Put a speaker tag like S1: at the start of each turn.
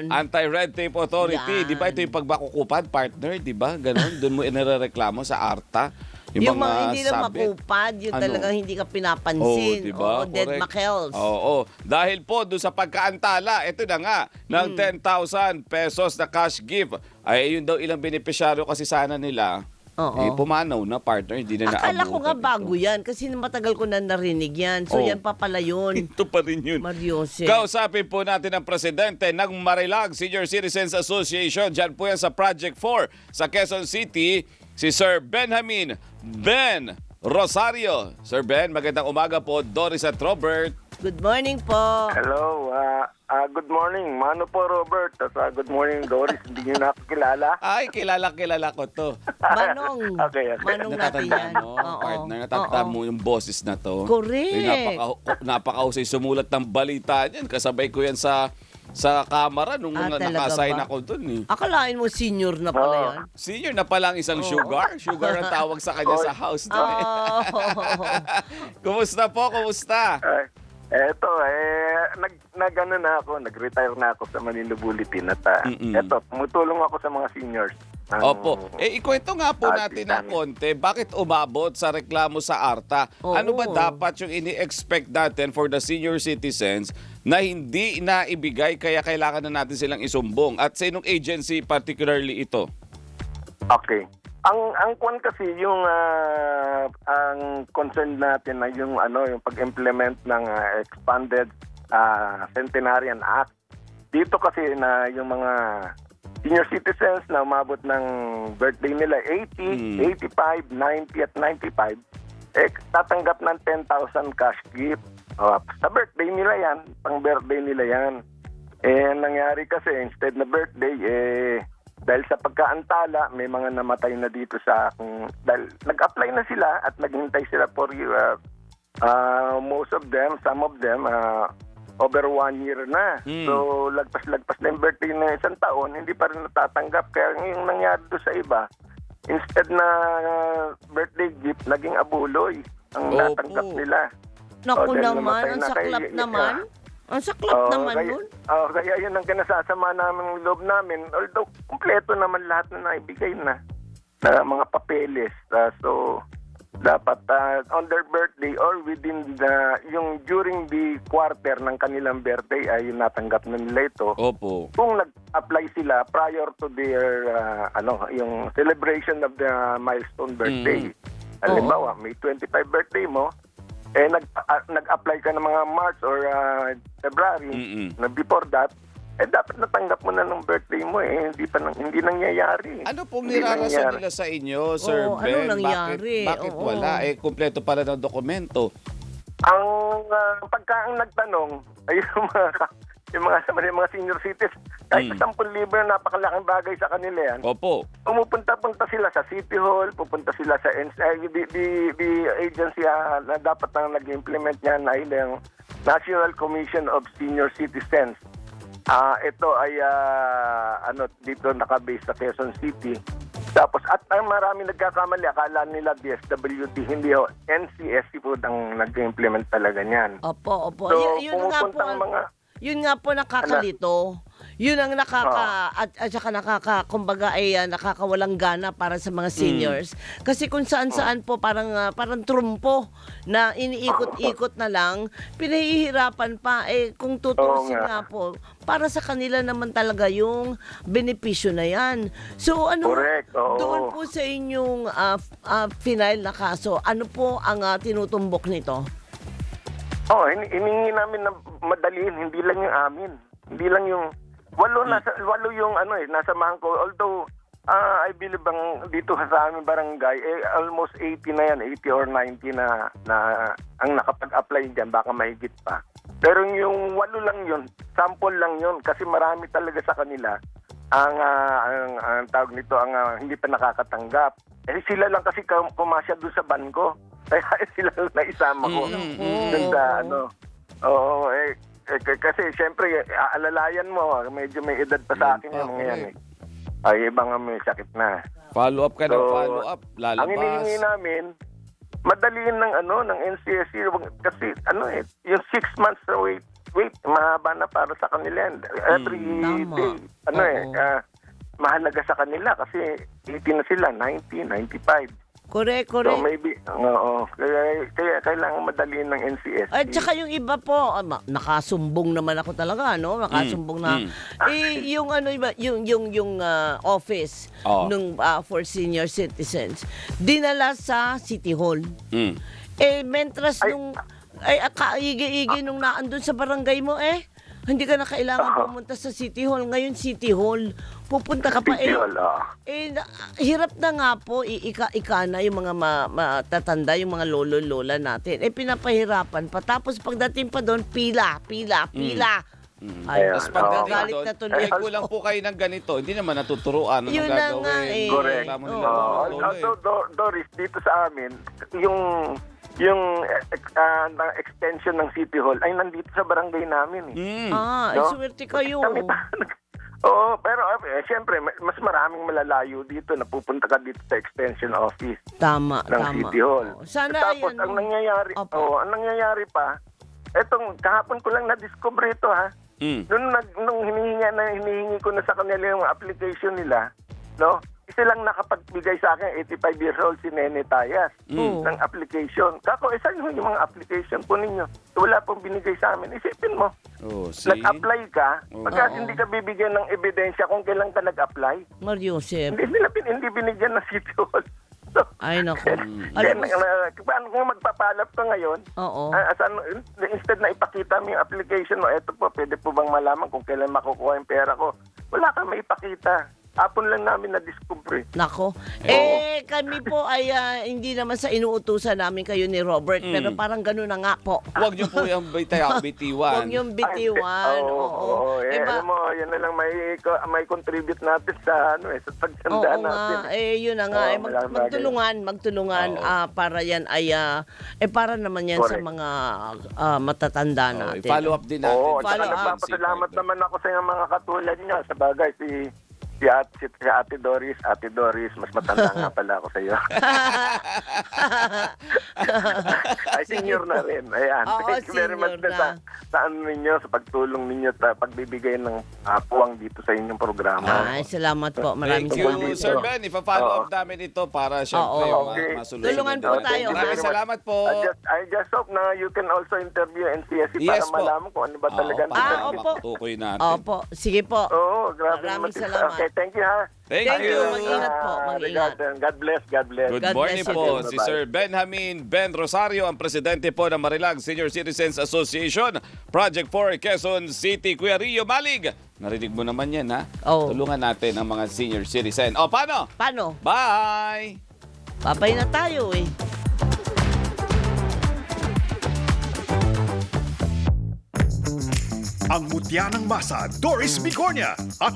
S1: yan.
S2: Anti-Red Tape Authority.
S1: Yan.
S2: Di ba ito yung pagbakukupan, partner? Di ba? Ganon. Doon mo inireklamo sa ARTA.
S1: Yung mga hindi na
S2: sabit.
S1: makupad, yung
S2: Ano?
S1: talagang hindi ka pinapansin.
S2: diba?
S1: Dead
S2: Correct.
S1: Makels.
S2: Oo. Dahil po doon sa pagkaantala, ito na nga, ng 10,000 pesos na cash gift. Ay, yun daw ilang benepisyaryo kasi sana nila.
S1: Oo.
S2: Pumanaw na, partner. Hindi na
S1: Akala ko nga
S2: naabutan
S1: bago
S2: ito.
S1: yan kasi matagal ko na narinig yan. So yan pa pala yun.
S2: Ito pa rin yun.
S1: Mariose.
S2: Kausapin po natin ang presidente ng Marilag Senior Citizens Association. Diyan po yan sa Project 4 sa Quezon City, si Sir Ben Rosario. Sir Ben, magandang umaga po. Doris at Robert.
S1: Good morning po.
S3: Hello, good morning. Mano po, Robert. At good morning, Doris. Hindi niyo na ako kilala.
S2: Ay, kilala ko to.
S1: Manong.
S3: Okay.
S1: Manong natin
S2: Natatanda
S1: yan.
S2: mo, partner. Natatanda mo yung boses na to.
S1: Correct.
S2: Napakahusay sumulat ng balita niyan. Kasabay ko yan sa kamera nung
S1: Talaga
S2: naka-assign
S1: ba?
S2: ako dun eh.
S1: Akalain mo senior na pala yan?
S2: Senior na pala ang isang sugar. Sugar ang tawag sa kanya sa house doon eh. Kumusta po? Kumusta?
S3: Eto, nag-ano na ako, nag-retire na ako sa Manila Bulletin at eto, tumutulong ako sa mga seniors.
S2: Opo. Ikwento nga po natin ng konti, bakit umabot sa reklamo sa ARTA?
S1: Oo.
S2: Ano ba dapat yung ini-expect natin for the senior citizens na hindi na ibigay kaya kailangan na natin silang isumbong? At sa inong agency particularly ito?
S3: Okay. Ang kwan kasi yung ang concern natin na yung pag-implement ng expanded Centenarian Act. Dito kasi na yung mga senior citizens na umabot ng birthday nila 80, 85, 90 at 95 tatanggap ng 10,000 cash gift. Sa birthday nila yan, pang birthday nila yan. Nangyari kasi instead na birthday dahil sa pagkaantala, may mga namatay na dito sa dahil nag-apply na sila at naghintay sila for most of them, some of them, over 1 year na. So, lagpas-lagpas na yung birthday na isang taon, hindi pa rin natatanggap. Kaya yung nangyari doon sa iba, instead na birthday gift, naging abuloy ang natanggap nila.
S1: Naku
S3: dahil
S1: naman,
S3: namatay
S1: ang
S3: na
S1: saklap
S3: kay-
S1: naman. Ang saklap naman nun.
S3: Kaya yun ang kinasasama namin ng loob namin. Although, kumpleto naman lahat na naibigay na mga papeles. So, dapat on their birthday or within yung during the quarter ng kanilang birthday ay natanggap na nila ito.
S2: Opo.
S3: Kung nag-apply sila prior to their yung celebration of the milestone birthday. Halimbawa, may 25 birthday mo, nag-apply ka ng mga March or February na before that, dapat natanggap mo na ng birthday mo hindi nangyayari.
S2: Ano pong
S3: Hindi
S2: nirarason
S3: nangyayari.
S2: nila sa inyo, Sir
S1: Ano
S2: Ben?
S1: nangyari?
S2: Bakit
S1: Oo.
S2: wala? Kumpleto pala ng dokumento.
S3: Ang pagkaang nagtanong ay yung mga senior citizens, kahit 10,000 na napakalaking bagay sa kanila yan.
S2: Opo.
S3: Pumupunta sila sa City Hall, pupunta sila sa the agency na dapat nang nag-implement niyan ay yung National Commission of Senior Citizens. Ito ay dito nakabase sa Quezon City. Tapos at marami nagkakamali, akala nila DSWD, hindi NCSC po ang nag-implement talaga niyan.
S1: Opo.
S3: So,
S1: Yun nga po,
S3: pumupuntang mga
S1: yun nga po nakakalito. Yun ang at saka kumbaga ay nakakawalang gana para sa mga seniors. Kasi kung saan-saan po parang trumpo na iniikot-ikot na lang, pinahihirapan pa kung tutusin nga po, para sa kanila naman talaga yung benepisyo na yan. So
S3: Correct, oo.
S1: doon po sa inyong final na kaso, ano po ang tinutumbok nito?
S3: Hiningi namin na madaliin, hindi lang yung amin. Hindi lang yung walo yung nasa Mangko. Although I believe dito sa aming barangay almost 80 na yan, 80 or 90 na ang nakapag-apply diyan, baka mahigit pa. Pero yung 8 lang yun, sample lang yun kasi marami talaga sa kanila ang tawag nito hindi pa nakakatanggap. Sila lang kasi pumasya doon sa bangko. Kaya sila lang na isama ko. Dun sa kasi syempre, aalalayan mo, medyo may edad pa sa akin yung mga yan Ay, ibang may sakit na.
S2: Follow up ka ng follow up. Lalabas.
S3: Ang hinihingi namin, madaliin ng NCSC kasi yung 6 months wait, mahaba na para sa kanila yan. Every
S1: Tama.
S3: day,
S1: Oo.
S3: mahalaga sa kanila kasi 80 na sila, 90, 95.
S1: Correct,
S3: So
S1: correct.
S3: maybe, kaya kailangan madaliin ng NCSC.
S1: At saka yung iba po, nakasumbong naman ako talaga, no? Nakasumbong na. Yung ano iba, yung office
S2: Oo.
S1: nung for senior citizens, dinala sa City Hall.
S2: Mm.
S1: Mentras nung kaigi-igi nung naandun sa barangay mo hindi ka na kailangan pumunta sa City Hall. Ngayon City Hall, pupunta ka pa hirap na nga po ika na yung mga matatanda, yung mga lolo-lola natin. Pinapahirapan pa. Tapos pagdating pa doon, pila. Ay,
S2: Tapos pagdating
S1: galit
S2: doon,
S1: na tuloy ako.
S2: kulang po kayo ng ganito. Hindi naman natuturuan. Ano
S1: Yun na
S2: gagawin?
S1: nga
S3: Correct.
S2: Reklamo nila
S1: Oo.
S2: mga lolo
S3: Although, Doris, dito sa amin, yung extension ng City Hall ay nandito sa barangay namin.
S2: Mm.
S3: No?
S1: Swerte kayo.
S3: Kami Oo, pero siyempre, mas maraming malalayo dito na pupunta ka dito sa extension office
S1: Tama.
S3: ng City Hall.
S1: Oo. Sana
S3: Tapos,
S1: ayan.
S3: ang nangyayari pa, etong kahapon ko lang na-discover ito ha.
S2: Mm.
S3: Nung hinihingi ko na sa kanila yung application nila, no? Isa lang nakapagbigay sa akin, 85 years old, si Nene Tayas, ng application. Kako, saan yung mga application po ninyo? Wala pong binigay sa amin. Isipin mo,
S2: Oh, see?
S3: nag-apply ka, pagka
S1: Oo.
S3: hindi ka bibigyan ng ebidensya kung kailan ka nag-apply,
S1: Mariosep.
S3: hindi binigyan ng City Hall. So,
S1: Ay, naku. Alam mo,
S3: paano kung magpapalap ka ngayon?
S1: oo.
S3: Instead na ipakita mo yung application mo, eto po, pwede po bang malaman kung kailan makukuha yung pera ko? Wala kang maipakita. Hapon lang namin na-discover.
S1: Nako. Kami po ay hindi naman sa inuutusan namin kayo ni Robert, pero parang gano'n na nga po.
S2: Huwag niyo po yung bitiwan.
S1: Huwag yung bitiwan. Oo.
S3: Alam mo, yan na lang may contribute natin sa sa
S1: Oo
S3: pagtandaan natin.
S1: nga, yun na nga.
S3: Oo, malaking
S1: Magtulungan
S2: Oo.
S1: para yan ay, para naman yan sa
S3: Correct.
S1: mga matatanda
S2: Oh,
S1: natin.
S2: follow up din natin.
S3: Oo,
S1: Follow
S3: at
S1: up.
S3: nagpapasalamat naman ako sa mga katulad niya. Sa bagay, si Ate Doris, mas matanda nga pala ako sa iyo. Ay, senior na rin. Ayan.
S1: Oo,
S3: Thank you very much
S1: senior na.
S3: sa ano ninyo, sa pagtulong ninyo, sa pagbibigay ng puwang dito sa inyong programa.
S1: Ay, salamat po. Maraming
S2: Thank
S1: salamat.
S2: you, Sir Ben. Ipa-follow up namin ito para syempre
S1: Oo.
S3: Okay.
S2: masulusan.
S1: Tulungan po tayo,
S2: Maraming
S1: ha?
S2: salamat po.
S3: I just hope na you can also interview NCSC
S2: Yes
S3: para
S2: po.
S3: malaman kung ano ba talaga. ang
S2: para
S1: opo.
S2: matukoy natin.
S1: Opo, sige po.
S3: Oo, grabe
S1: Maraming
S3: naman.
S1: salamat.
S3: Okay, thank you ha.
S2: Thank
S1: Thank you.
S2: you.
S1: Mag-ingat po. Mag-ingat.
S3: God bless. God bless.
S2: Good
S1: God
S2: morning
S1: bless you
S2: po.
S3: too.
S2: Si
S3: Bye-bye.
S2: Sir Benjamin Ben Rosario, ang presidente po ng Marilag Senior Citizens Association, Project 4 Quezon City. Kuya Rio Malig, narinig mo naman yan, ha?
S1: Oo.
S2: Tulungan natin ang mga senior citizen. O, paano?
S1: Paano?
S2: Bye!
S1: Papay na tayo
S4: Ang mutya ng masa, Doris Bigornia at